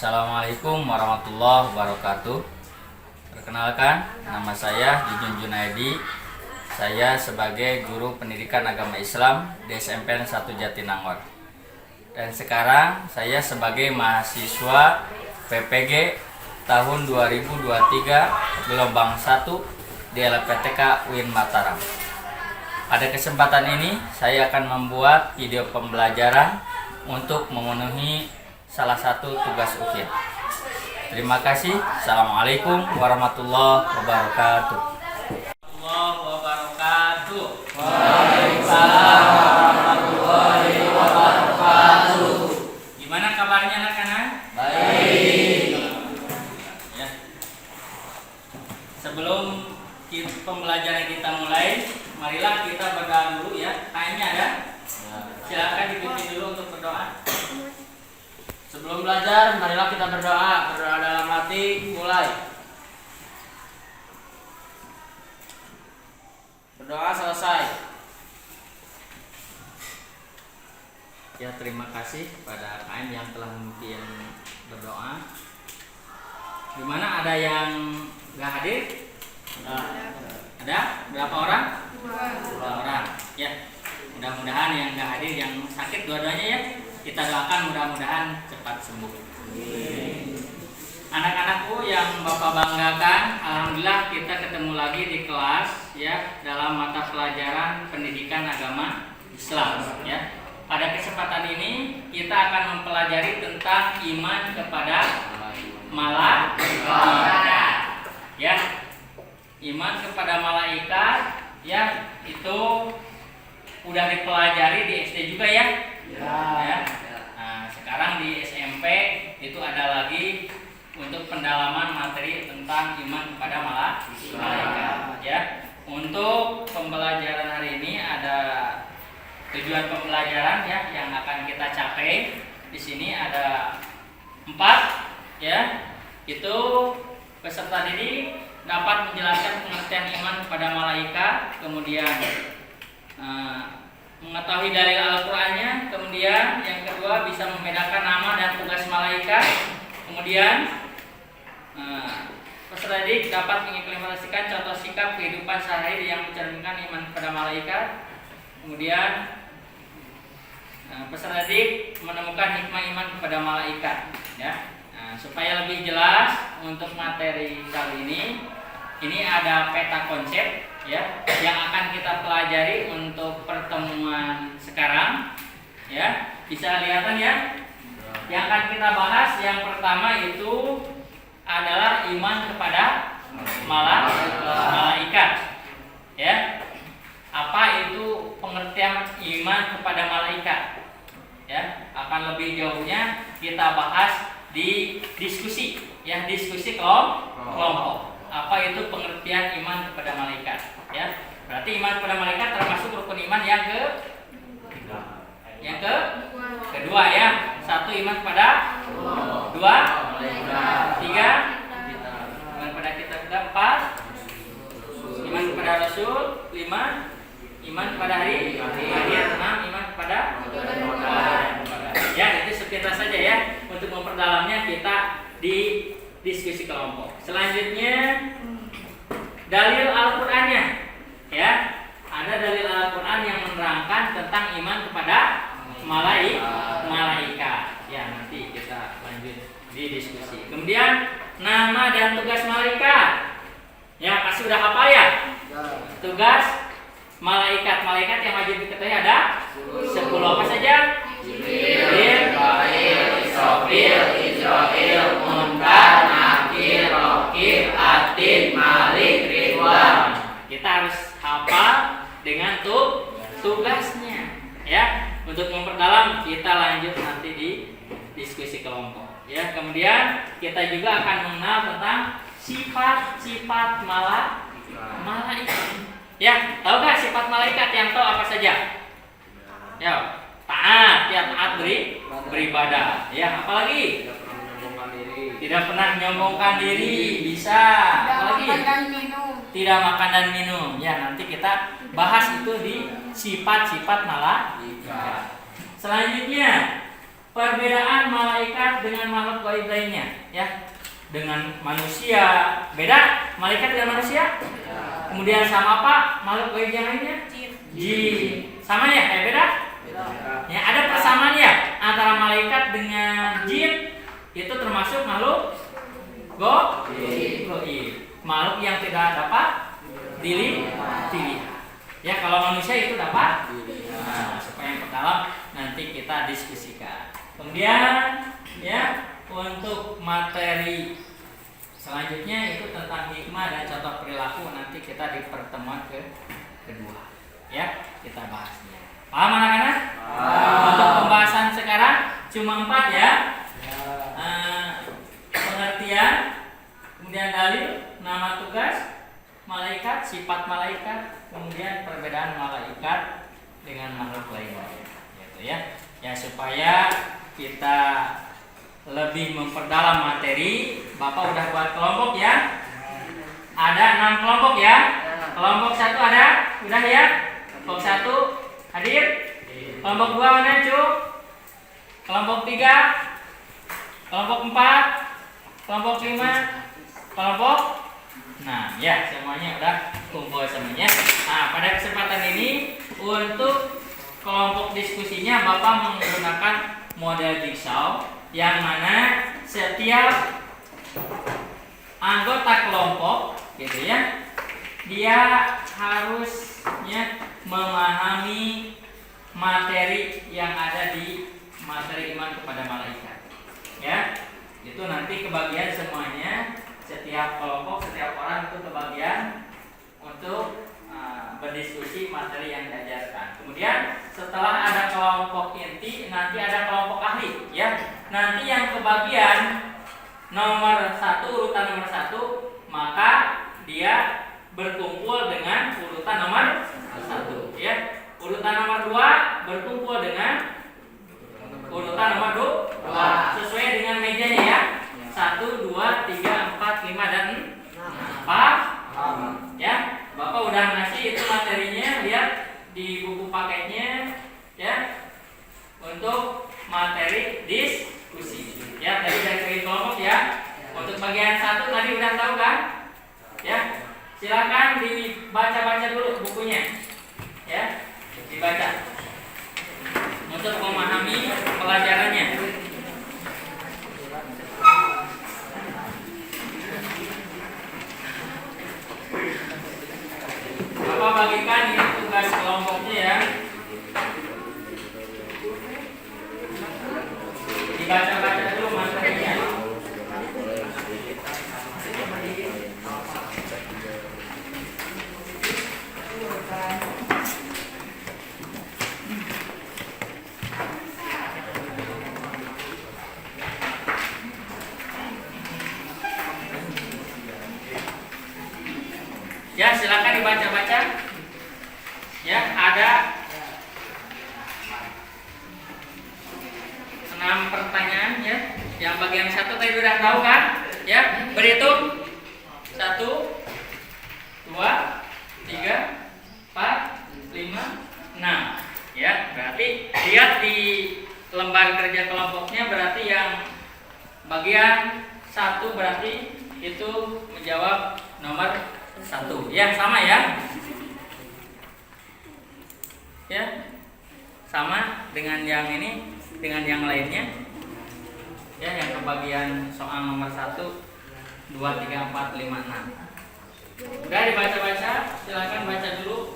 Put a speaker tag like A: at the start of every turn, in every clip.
A: Assalamualaikum warahmatullahi wabarakatuh. Perkenalkan, nama saya Jujun Junaidi. Saya sebagai guru pendidikan agama Islam di SMP 1 Jatinangor. Dan sekarang saya sebagai mahasiswa PPG tahun 2023 gelombang 1 di LPTK UIN Mataram. Pada kesempatan ini saya akan membuat video pembelajaran untuk memenuhi salah satu tugas UKIN. Terima kasih. Assalamualaikum warahmatullahi wabarakatuh.
B: Waalaikumsalam warahmatullahi wabarakatuh.
A: Gimana kabarnya anak-anak?
B: Baik.
A: Ya. Sebelum pembelajaran kita mulai, marilah kita berdoa dulu ya. Kayaknya ada. Silakan dipimpin dulu untuk berdoa.
B: Sebelum belajar, marilah kita berdoa. Berdoa dalam hati, mulai. Berdoa selesai.
A: Ya, terima kasih pada KM yang telah memimpin berdoa. Gimana, ada yang nggak hadir? Ada? Berapa orang? Dua orang. Ya, mudah-mudahan yang nggak hadir, yang sakit dua-duanya ya, kita doakan mudah-mudahan cepat sembuh. Anak-anakku yang Bapak banggakan, alhamdulillah kita ketemu lagi di kelas ya dalam mata pelajaran pendidikan agama Islam ya. Pada kesempatan ini kita akan mempelajari tentang iman kepada malaikat ya. Iman kepada malaikat ya, itu udah dipelajari di SD juga ya. Ya. Nah, sekarang di SMP itu ada lagi untuk pendalaman materi tentang iman kepada malaikat ya. Untuk pembelajaran hari ini ada tujuan pembelajaran ya yang akan kita capai. Di sini ada 4 ya. Itu peserta didik dapat menjelaskan pengertian iman kepada malaikat, kemudian mengetahui dalil Al-Qur'annya, kemudian yang kedua bisa membedakan nama dan tugas malaikat, kemudian peserta didik dapat mengimplementasikan contoh sikap kehidupan sehari-hari yang mencerminkan iman kepada malaikat, kemudian peserta didik menemukan hikmah iman kepada malaikat ya. Supaya lebih jelas untuk materi kali ini ada peta konsep ya yang akan kita pelajari untuk pertemuan sekarang ya. Bisa kelihatan ya. Yang akan kita bahas yang pertama itu adalah iman kepada malaikat ya. Apa itu pengertian iman kepada malaikat ya? Akan lebih jauhnya kita bahas di diskusi ya, diskusi kelompok. Apa itu pengertian iman kepada malaikat ya? Berarti iman kepada malaikat termasuk rukun iman yang kedua ya. 1 iman kepada 2 3 iman kepada kita, 4 iman kepada Rasul, 5 iman kepada hari akhir, 6 iman kepada ya. Nanti sepintas saja ya. Untuk memperdalamnya kita di diskusi kelompok. Selanjutnya dalil Al-Qur'annya ya. Ada dalil Al-Qur'an yang menerangkan tentang iman kepada malaikat. Ya, nanti kita lanjut di diskusi. Kemudian nama dan tugas malaikat. Ya, pasti sudah hafal ya? Tugas malaikat yang wajib diketahui ada 10. Apa saja? Jibril, Israfil, Munkar, Nakir, Raqib, Atid, Malik, Ridwan. Kita harus hafal dengan tugasnya ya. Untuk memperdalam kita lanjut nanti di diskusi kelompok ya. Kemudian kita juga akan mengenal tentang sifat-sifat malaikat ya. Tahu gak sifat malaikat? Yang tahu apa saja? Ya, taat beribadah ya. Apalagi? Tidak pernah menyombongkan diri. Bisa. Apalagi? Tidak makan dan minum ya. Nanti kita bahas itu di sifat-sifat malaikat. Selanjutnya perbedaan malaikat dengan makhluk gaib lainnya, ya. Dengan manusia beda, malaikat dengan manusia. Kemudian sama apa makhluk gaib yang lainnya? Jin. Sama ya? Beda? Ya, ada persamaan ya antara malaikat dengan jin. Itu termasuk makhluk gaib. Makhluk yang tidak dapat dilihat. Ya, kalau manusia itu dapat. Nah, supaya yang pertama nanti kita diskusikan. Kemudian ya, untuk materi selanjutnya itu tentang hikmah dan contoh perilaku, nanti kita di pertemuan kedua. Ya, kita bahasnya. Paham anak-anak? Untuk pembahasan sekarang cuma 4 ya. Pengertian, kemudian dalil, nama tugas, malaikat, sifat malaikat, kemudian perbedaan malaikat dengan makhluk lainnya. Gitu ya. Ya, supaya kita lebih memperdalam materi, Bapak udah buat kelompok ya. Ada 6 kelompok ya. Kelompok 1 ada? Udah ya? Kelompok 1 hadir? Kelompok 2 mana, Cu? Kelompok 3? Kelompok 4? Kelompok 5? Kelompok 6. Ya, semuanya udah kumpul semuanya. Nah, pada kesempatan ini untuk kelompok diskusinya Bapak menggunakan model jigsaw, yang mana setiap anggota kelompok gitu ya, dia harusnya memahami materi yang ada di materi iman kepada malaikat. Ya, itu nanti kebagian semuanya, setiap kelompok, setiap orang itu kebagian untuk berdiskusi materi yang diajarkan. Kemudian setelah ada kelompok inti, nanti ada kelompok ahli ya. Nanti yang kebagian nomor 1, urutan nomor 1, maka dia berkumpul dengan urutan nomor 1 ya. Urutan nomor 2 berkumpul dengan urutan nomor 2 sesuai dengan mejanya ya. 1, 2, 3, 4, 5 dan 4 ya. Bapak udah ngasih itu materinya, lihat di buku paketnya ya, untuk materi diskusi ya. Tadi dari kelompok ya. Untuk bagian 1 tadi udah tahu kan ya. Silakan dibaca-baca dulu bukunya ya, dibaca untuk memahami pelajarannya. Bapak bagikan ini tugas kelompoknya ya. Dibaca-baca dulu materinya. Ya, silakan dibaca-baca. Ya, ada 6 pertanyaan ya. Yang bagian 1 tadi udah tahu kan? Ya, berhitung 1, 2, 3, 4, 5, 6. Ya, berarti lihat di lembar kerja kelompoknya, berarti yang bagian 1 berarti itu menjawab nomor 1 ya, sama ya. Ya, sama dengan yang ini, dengan yang lainnya ya, yang kebagian soal nomor 1, 2, 3, 4, 5, 6. Udah dibaca-baca, silakan baca dulu,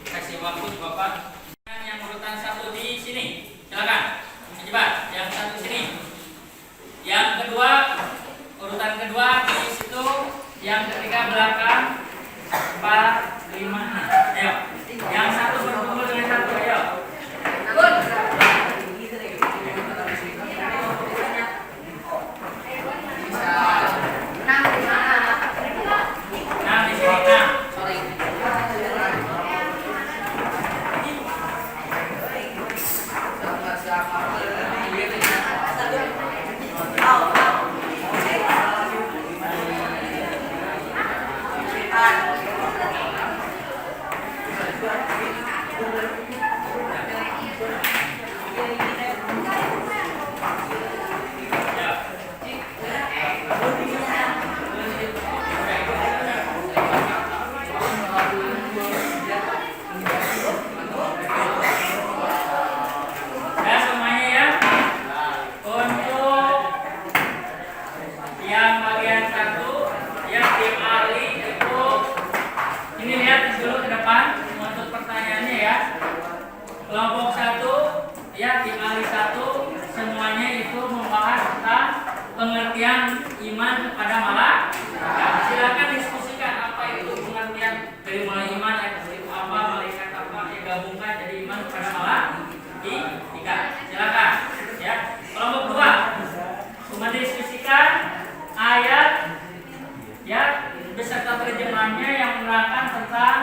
A: kasih waktu Bapak. Yang urutan 1 di sini, silakan coba yang 1 sini. Yang kedua, urutan kedua di situ. Yang ketiga belakang 4, 5, 6. Ayo. Yang 1 berkumpul dengan 1. Ayo. Nah, di sini. Nah. beserta terjemahnya yang menerangkan tentang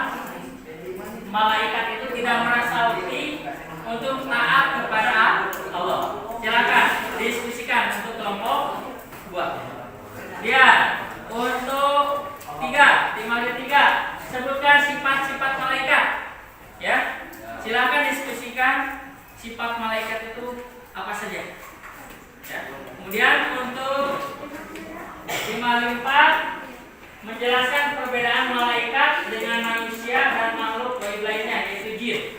A: malaikat itu tidak merasa letih untuk taat kepada Allah. Silakan diskusikan untuk kelompok 2. Lihat untuk 3, Timali 3, sebutkan sifat-sifat malaikat. Ya, silakan diskusikan sifat malaikat itu apa saja. Ya. Kemudian untuk 54 menjelaskan perbedaan malaikat dengan manusia dan makhluk gaib lainnya, yaitu jin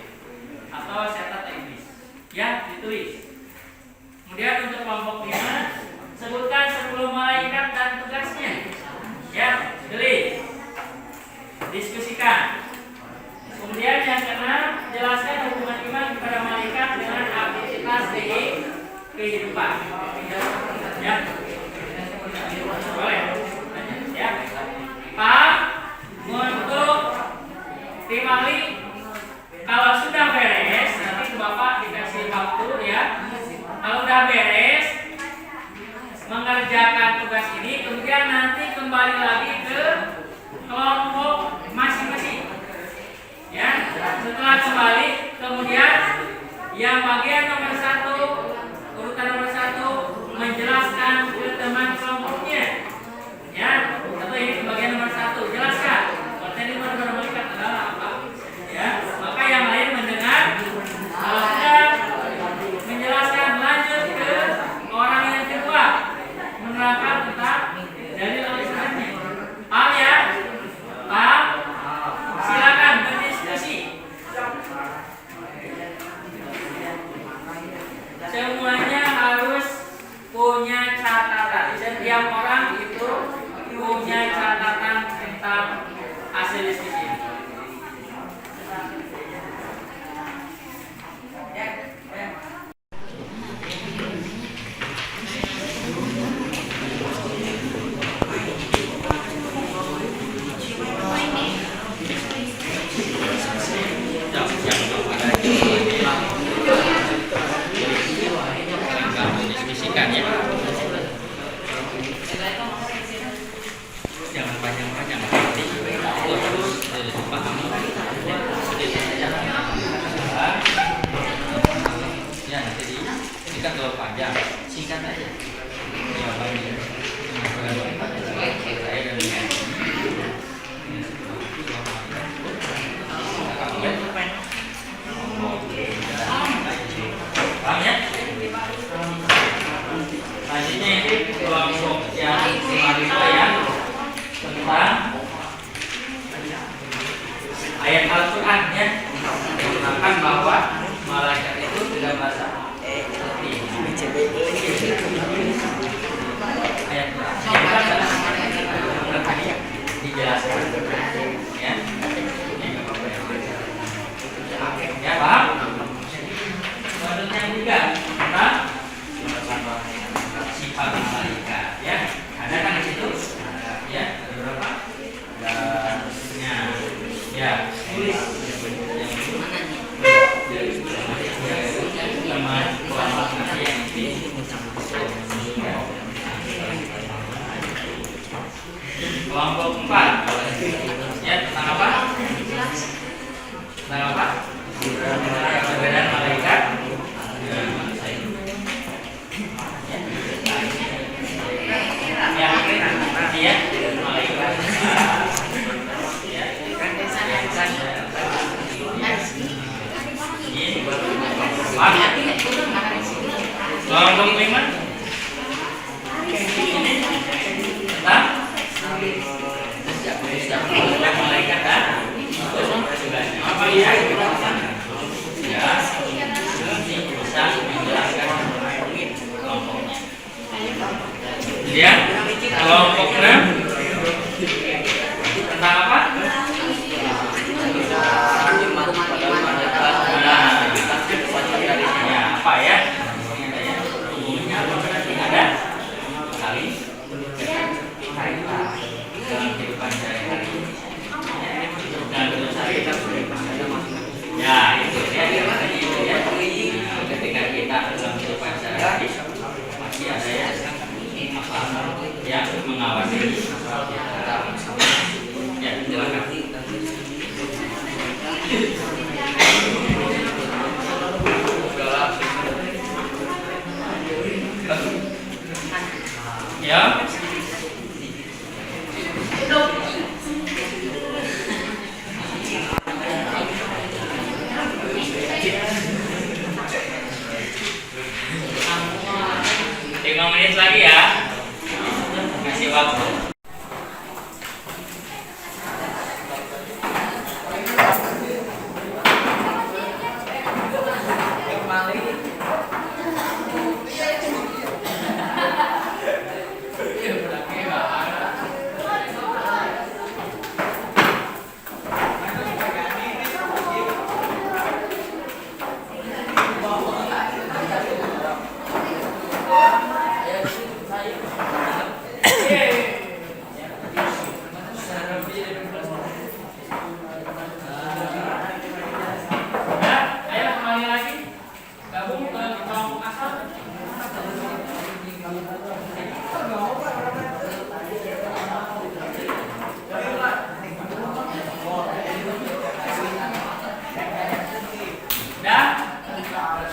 A: atau setan iblis. Ya, ditulis. Kemudian untuk kelompok 5, sebutkan 10 malaikat dan tugasnya. Ya, tulis. Diskusikan. Kemudian yang keenam, jelaskan hubungan iman kepada malaikat dengan aktivitas di kehidupan. Ya. Boleh. Ya. Pak, untuk Timali, kalau sudah beres, nanti Bapak dikasih waktu ya. Kalau sudah beres mengerjakan tugas ini, kemudian nanti kembali lagi ke kelompok masing-masing. Ya, setelah kembali, kemudian yang bagian nomor 1, urutan nomor 1 menjelaskan ke teman kelompoknya. Ya, atau ini bagian nomor 1, jelaskan materi malaikat adalah apa. Ya, maka yang lain mendengar. Kalau sudah menjelaskan, lanjut ke orang yang kedua menerangkan tentang dalil al-Islamnya. Paham ya? Paham? Silakan berdiskusi. Semuanya harus punya catatan. Setiap orang itu punya catatan tentang hasil diskusi ini. Diskusikan ya. Jangan panjang-panjang, terus pahami. Ya, nanti ini kan terlalu panjang, singkat aja. Ya, panjang. Saya dan paham ya? Selanjutnya ini kelompok yang kedua ya, tentang ayat Al-Quran ya, mengatakan bahwa malaikat itu tidak merasa letih. Ayat tadi dijelaskan ya. Ya, paham? Menurut yang ketiga tentang sifat malaikat ya, ada kan di situ ya, ada berapa? Ya, tulis kelompok 4 ya, tentang apa? Tentang apa? Perbedaan malaikat dengan manusia. Ya, nanti ya, malaikat. Ya, paham ya? Kelompok 5 ini tentang malaikat dan apa ya? Ya, ini bisa menjelaskan kelompoknya. Kemudian kelompok 6 tentang apa? Apa ya? Umumnya apa berarti ada kali dalam kehidupan sehari-hari. Dan ya itu ya, ketika kita dalam kehidupan sehari-hari masih ada yang mengawasi Ya. Lima menit lagi ya. Kasih waktu.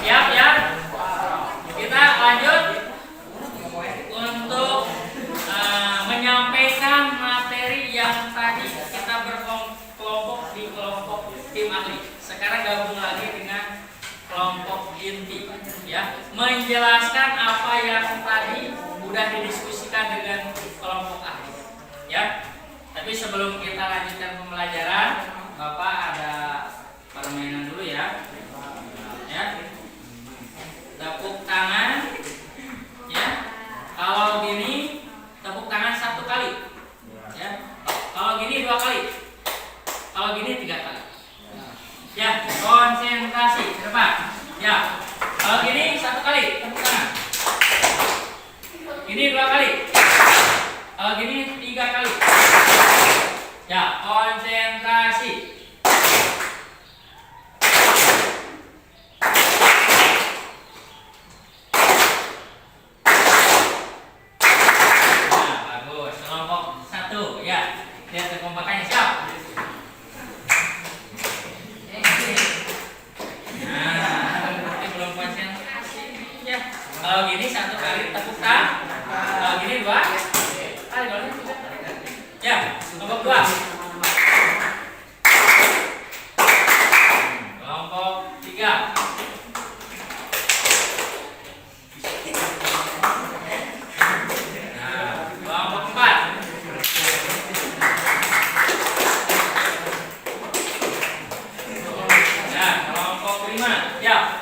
A: Siap ya? Kita lanjut untuk menyampaikan materi yang tadi kita berkelompok di kelompok tim ahli. Sekarang gabung lagi dengan kelompok inti, ya. Menjelaskan apa yang tadi udah didiskusikan dengan kelompok ahli, ya. Tapi sebelum kita lanjutkan pembelajaran, Bapak ada permainan dulu ya. Ya, tepuk tangan, ya. Kalau gini tepuk tangan 1 kali, ya. Kalau gini 2 kali, kalau gini 3 kali. Ya, konsentrasi ke depan. Ya, kalau gini 1 kali tepuk tangan. Ini 2 kali, kalau gini 3 kali. Ya, konsentrasi. Kalau gini 1 kali tepuk tangan, kalau gini 2 kali, kalau ini 3. Ya, kelompok 2. Kelompok 3. Nah, kelompok 4. Ya, kelompok 5. Ya.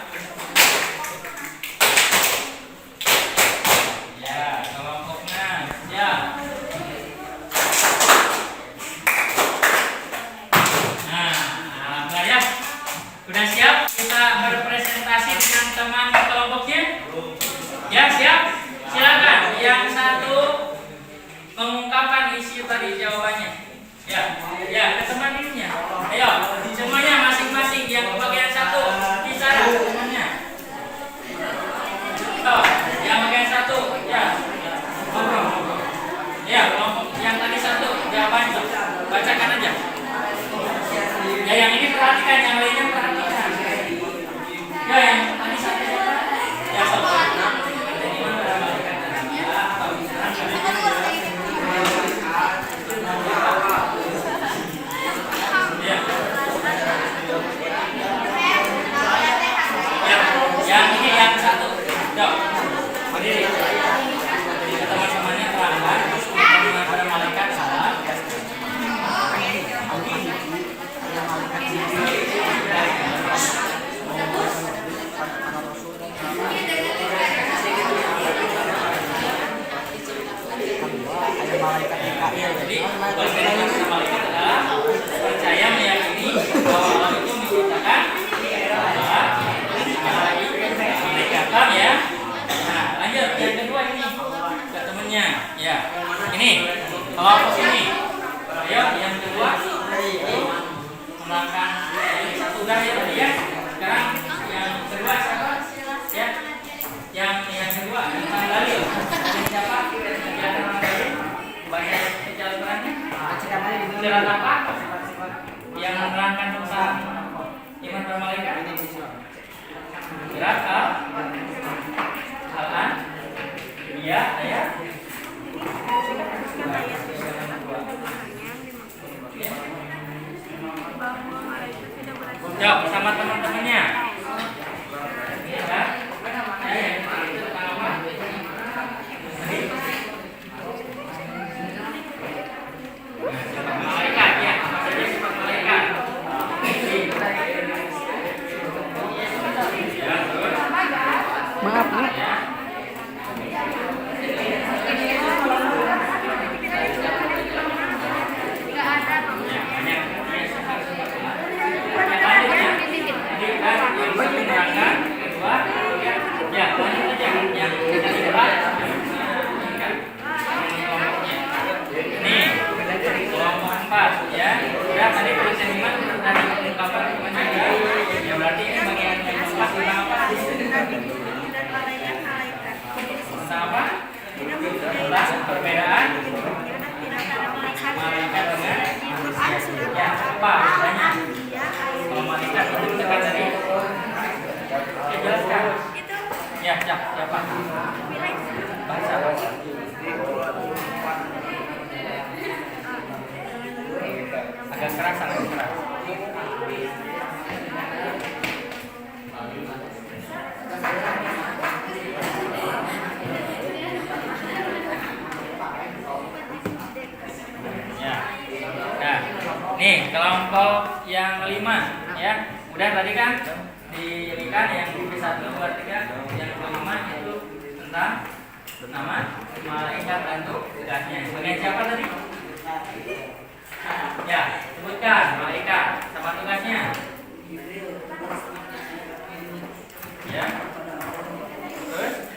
A: Udah siap kita berpresentasi dengan teman kelompoknya? Ya, siap? Silakan. Yang satu mengungkapkan isi tadi jawabannya. Ya, ya, ke teman ininya. Ayo, semuanya masing-masing yang bagian 1 bicara ke temannya. Oh, yang bagian 1, ya. Ngobrol. Ya, kelompok yang tadi 1 jawabannya. Bacakan aja. Ya, yang ini perhatikan, yang lainnya perhatikan. Ya, yang tadi 1 ya, yang ini yang 1. Yuk, berdiri. Teman-temannya terangkan. Pada malaikat salah. Jadi perbedaan malaikat adalah percaya meyakini bahwa Allah itu menciptakan malaikatan, ya. Nah, lanjut yang kedua ini ke temennya, ya. Ini kelompok ini. Ayo yang kedua menerangkan yang 1 udah ya tadi ya. Sekarang yang kedua siapa? Ya. Yang kedua tentang dalil. Siapa? Banyak kejelasannya. Jelas apa? Yang menerangkan tentang iman pada malaikat? Gerak al-an? Iya, ayat. Jawab bersama teman-temannya. Ya. Malaikat ya, apa saja sifat malaikat? Ya, terus.
C: Maaf, Bu.
A: Ya. Perbedaan malaikat dengan manusia. Apa bedanya? Kalau malaikat itu dekat dari jelaskan. Ya, siapa? Bahasa. Agak keras, sangat keras. Nih, kelompok yang 5 ya. Udah tadi kan dirikan yang 1, 2, 3, yang kelima itu tentang nama malaikat dan tugasnya. Sebagai siapa tadi? Ya, sebutkan malaikat sama tugasnya. Ya. Terus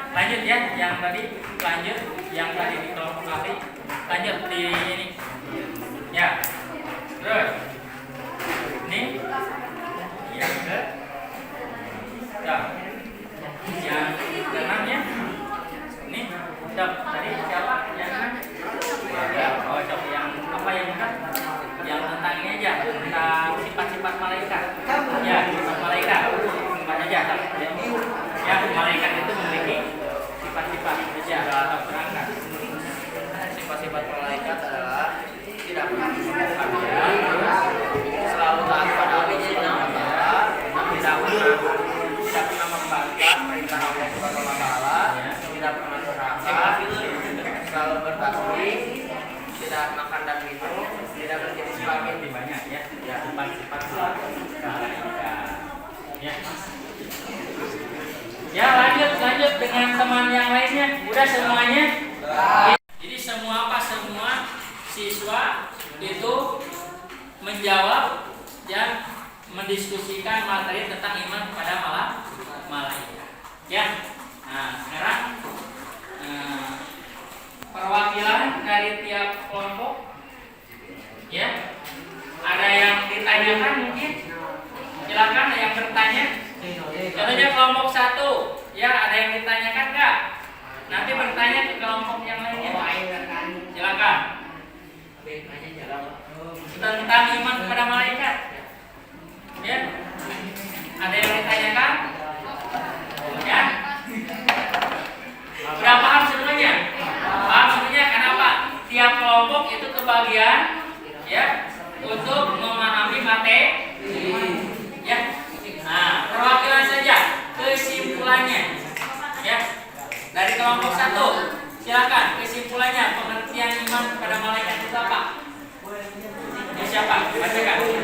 A: lanjut ya, yang tadi di kelompok kali, lanjut di ini, ya, terus, ini, yang ke, yang keenam ya, ini, tadi siapa yang kan? Oh, yang apa yang kan? Yang tentang ini aja, tentang sifat-sifat malaikat, ya, sifat malaikat, sifat aja, ya, malaikat itu memiliki sifat-sifat aja atau perangkat.
B: Sifat-sifat malaikat adalah tidak pernah membunuh, selalu taat pada Allah, tidak pernah membangkang perintah Allah Subhanahu wa taala, tidak pernah serakah, selalu bertakwa, tidak makan dan minum, tidak berjenis kelamin.
A: Banyak ya, sifat-sifat malaikat. Ya. Ya, lanjut dengan teman yang lainnya. Udah semuanya? Jadi semua siswa itu menjawab dan mendiskusikan materi tentang iman kepada malaikat. Ya. Nah, sekarang perwakilan dari tiap kelompok. Ya. Ada yang ditanyakan mungkin? Silakan ada yang bertanya. Contohnya kelompok 1, ya, ada yang ditanyakan nggak? Nanti bertanya ke kelompok yang lainnya. Silakan. Tentang iman kepada malaikat. Ya, ada yang ditanyakan? Ya. Udah paham semuanya? Paham semuanya? Kenapa? Tiap kelompok itu kebagian, ya, untuk memahami materi. Ya. Nah, perwakilan saja kesimpulannya, ya, dari kelompok 1, silakan kesimpulannya, pengertian iman kepada malaikat itu apa? Ini siapa? Bacakan.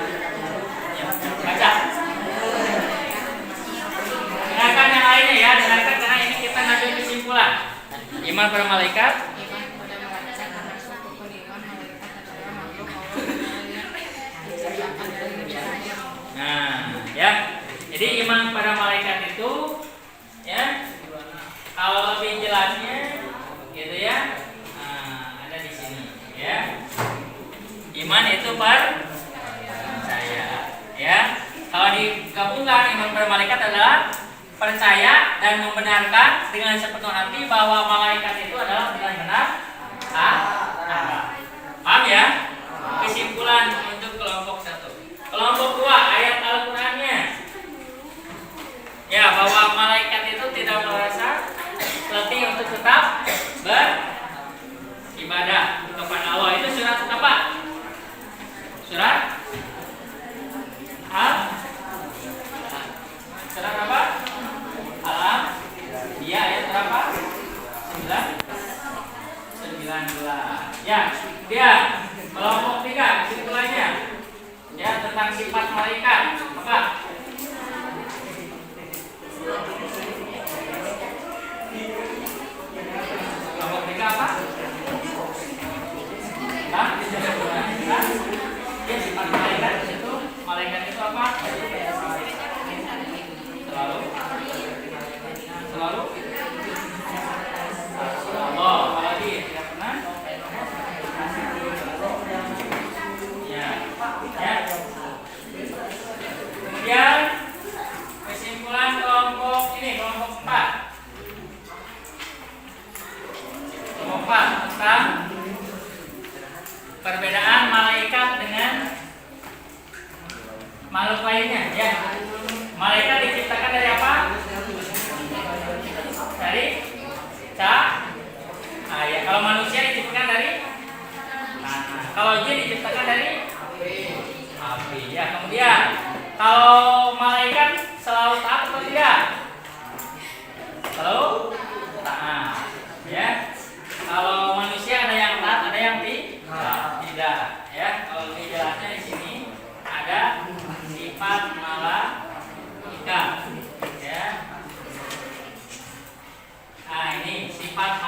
A: Iman para malaikat.
D: Iman kepada malaikat karena suatu beriman malaikat adalah makhluk Allah yang diciptakan dari cahaya.
A: Nah, ya. Jadi iman pada malaikat itu, ya. Kalau lebih jelasnya, gitu ya. Nah, ada di sini, ya. Iman itu percaya, ya. Kalau digabungkan iman pada malaikat adalah percaya dan membenarkan dengan sepenuh hati bahwa malaikat itu adalah benar-benar ada. Paham ya? Kesimpulan untuk kelompok 1. Kelompok 2, ayat Al-Qur'annya. Ya, bahwa malaikat itu tidak merasa letih untuk tetap beribadah kepada Allah. Itu surat apa? Surat surat apa? Al-Anbiya ayat berapa? 19. Ya, dia kelompok 3 kesimpulannya. Ya, tentang sifat malaikat. Apa? Kelompok 3 apa? Ya, sifat malaikat itu apa? Selalu Allah, apalagi tidak pernah. Ya. Kemudian kesimpulan kelompok 4. Kelompok 4 tentang perbedaan malaikat dengan makhluk lainnya, ya. Malaikat diciptakan dari apa? Dari cahaya. Kalau manusia diciptakan dari tanah. Kalau jin diciptakan dari api. Ya, kemudian kalau malaikat selalu taat atau tidak? Selalu taat. Ya. Kalau manusia ada yang taat, ada yang tidak. Ya, kalau lebih jelasnya di sini ada sifat malaikat. Ya. Nah, ini sifat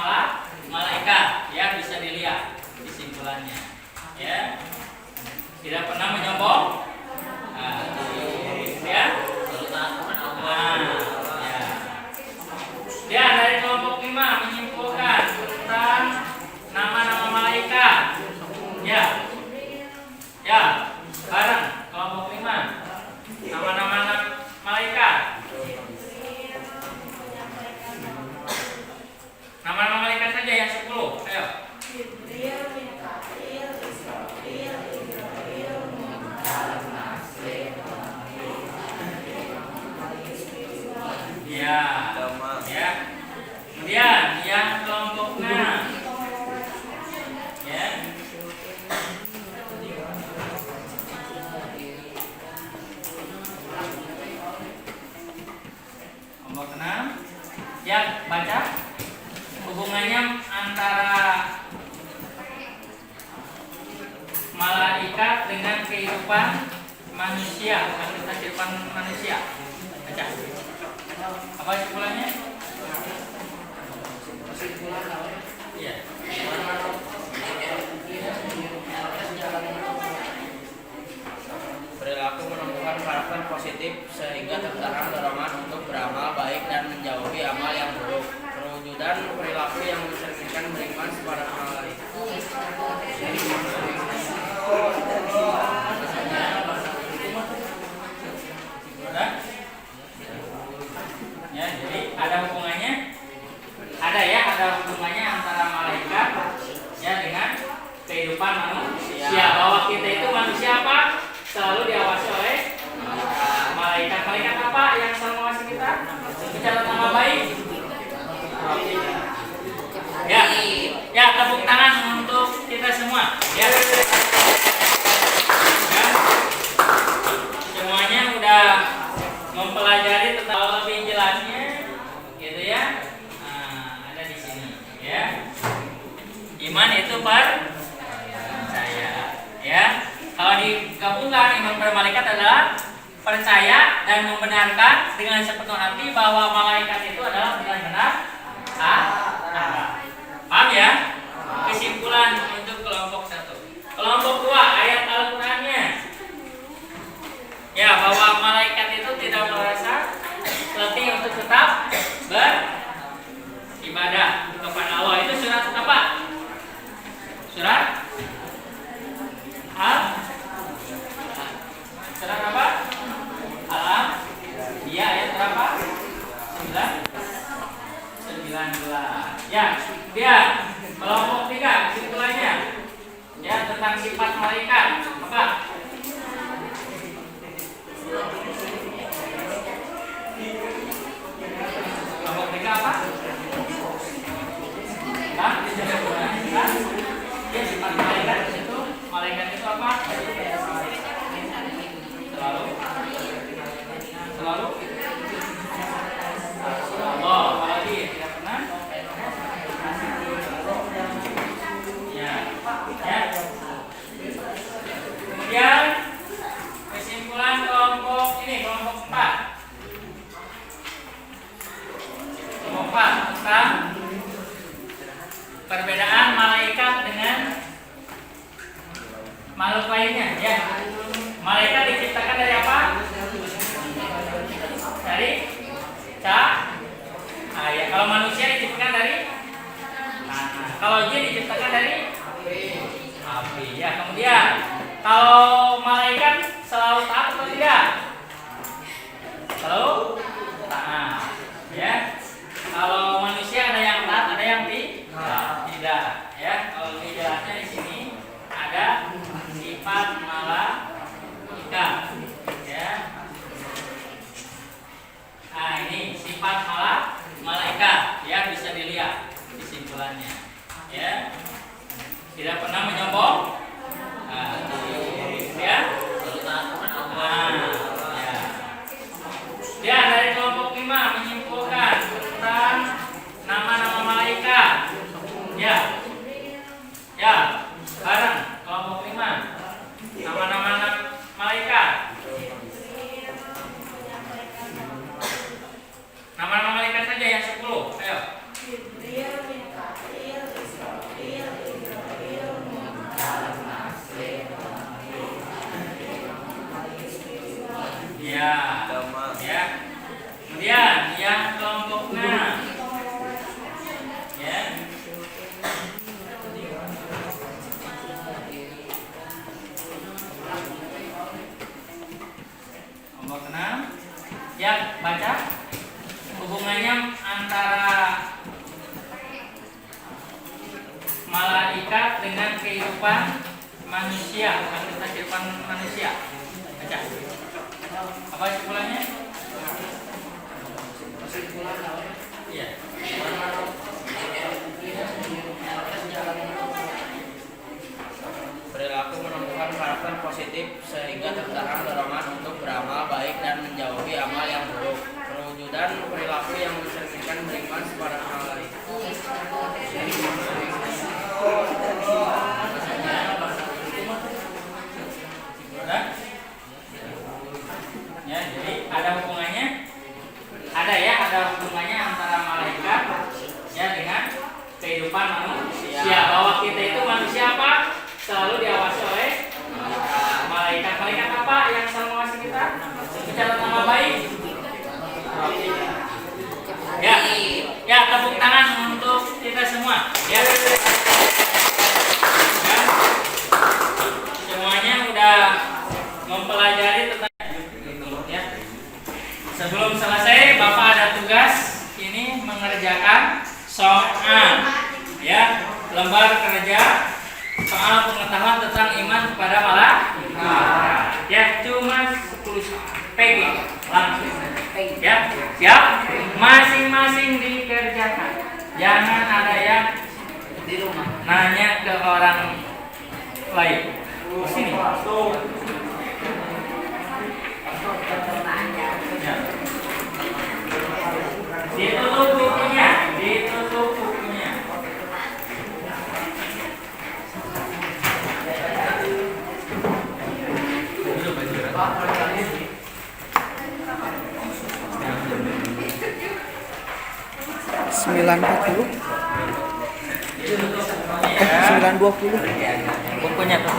A: malaikat, ya, bisa dilihat kesimpulannya. Ya. Tidak pernah menyombong. Ya. Ya. Dia dari kelompok 5 menyimpulkan tentang nama-nama malaikat. Ya. Ya, bareng kelompok 5. Nama-nama malaikat. Nama-nama malaikat saja yang 10. Ayo. Ya. Ya. Kemudian yang kelompok 6. Ya. Kelompok 6. Ya, baca hubungannya antara malaikat dengan kehidupan manusia, aktivitas kehidupan manusia. Baca. Apa kesimpulannya? Iya.
B: Perilaku menumbuhkan karakter positif sehingga tertanam dorongan untuk beramal baik dan menjauhi amal yang buruk. Perwujudan perilaku yang mencerminkan beriman kepada malaikat.
A: Ya, jadi ada hubungannya, ada hubungannya antara malaikat, ya, dengan kehidupan manusia. Bahwa kita itu manusia apa? Selalu diawasi oleh malaikat. Malaikat apa yang selalu mengawasi kita? Bicara nama baik. Ya, ya, tepuk tangan untuk kita semua. Ya. Ya. Semuanya udah mempelajari tentang lebih jelasnya, gitu ya. Nah, ada di sini, ya. Iman itu percaya, ya. Kalau digabungkan iman pada malaikat adalah percaya dan membenarkan dengan sepenuh hati bahwa malaikat itu adalah benar-benar ada. Paham ya? Kesimpulan untuk kelompok 1. Kelompok 2, ayat Al-Qur'annya. Ya, bahwa malaikat itu tidak merasa letih untuk tetap beribadah kepada Allah. Itu surat apa? Surat surat apa? Alam. Iya, ayat berapa? 19. Ya, dia kelompok 3 kesimpulannya. Ya, tentang sifat malaikat. Apa? Kelompok 3 apa? Ya, sifat malaikat itu apa? Selalu Allah, apalagi tidak pernah. Ya. Kemudian kesimpulan kelompok 4. Kelompok 4 tentang perbedaan malaikat dengan makhluk lainnya. Ya, malaikat diciptakan dari apa? Dari ya, kalau manusia diciptakan dari tanah. Kalau jin diciptakan dari api. Ya, kemudian kalau malaikat selalu taat atau tidak? Selalu taat. Ya. Kalau manusia ada yang taat, ada yang tidak. Ya, kalau dijelasnya di sini ada sifat malaikat. Ya. Nah, ini sifat malaikat. Ya, bisa dilihat kesimpulannya. Ya. Tidak pernah menyombong. Ya. Ya, dari kelompok 5 menyimpulkan tentang nama-nama malaikat. Ya. Ya, bareng kelompok 5. Nama-nama malaikat. Nama-nama malaikat saja yang 10. Ayo. Ya. Ya. Kemudian yang kelompok 6. Ya. Kelompok 6. Ya, baca hubungannya antara malaikat dengan kehidupan manusia, tentang kehidupan manusia. Baca. Apa kesimpulannya? Iya.
B: Perilaku menumbuhkan karakter positif sehingga tertanam dorongan untuk beramal baik dan menjauhi amal yang buruk. Perwujudan perilaku yang mencerminkan beriman kepada hal lain.
A: Ya, jadi ada hubungannya. Ada hubungannya antara malaikat ya dengan kehidupan manusia. Bahwa kita itu manusia apa? Selalu diawasi oleh malaikat. Malaikat apa yang selalu mengawasi kita? Mencatat nama baik. Ya, tepuk tangan untuk kita semua. Ya. Semuanya udah mempelajari tentang. Ya. Sebelum selesai, Bapak ada tugas ini mengerjakan soal. Ya, lembar kerja soal pengetahuan tentang iman kepada malaikat. Ya, cuma 10 pagi langsung. Ya, siap? Masing-masing dikerjakan. Jangan ada yang di rumah nanya ke orang lain. Sini. Ya. Ditutup bukunya.
C: Sembilan 9.40. 9.20.
A: Bukunya tuh.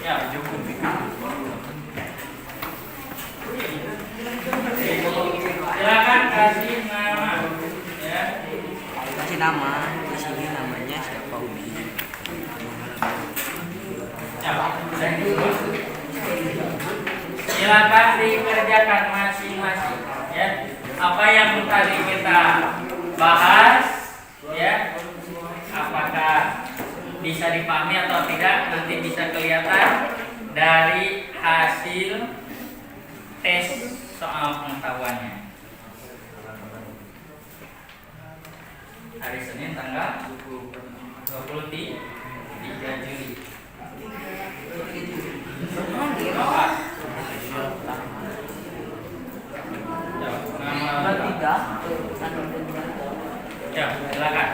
A: Ya, silakan kasih nama. Ya.
C: Kasih nama. Di sini namanya siapa Umi?
A: Ya, silakan dikerjakan masing-masing. Ya, apa yang tadi kita bahas, ya, apakah bisa dipahami atau tidak nanti bisa kelihatan dari hasil tes soal pengetahuannya. Hari Senin tanggal 23 Juli. Ya, silakan.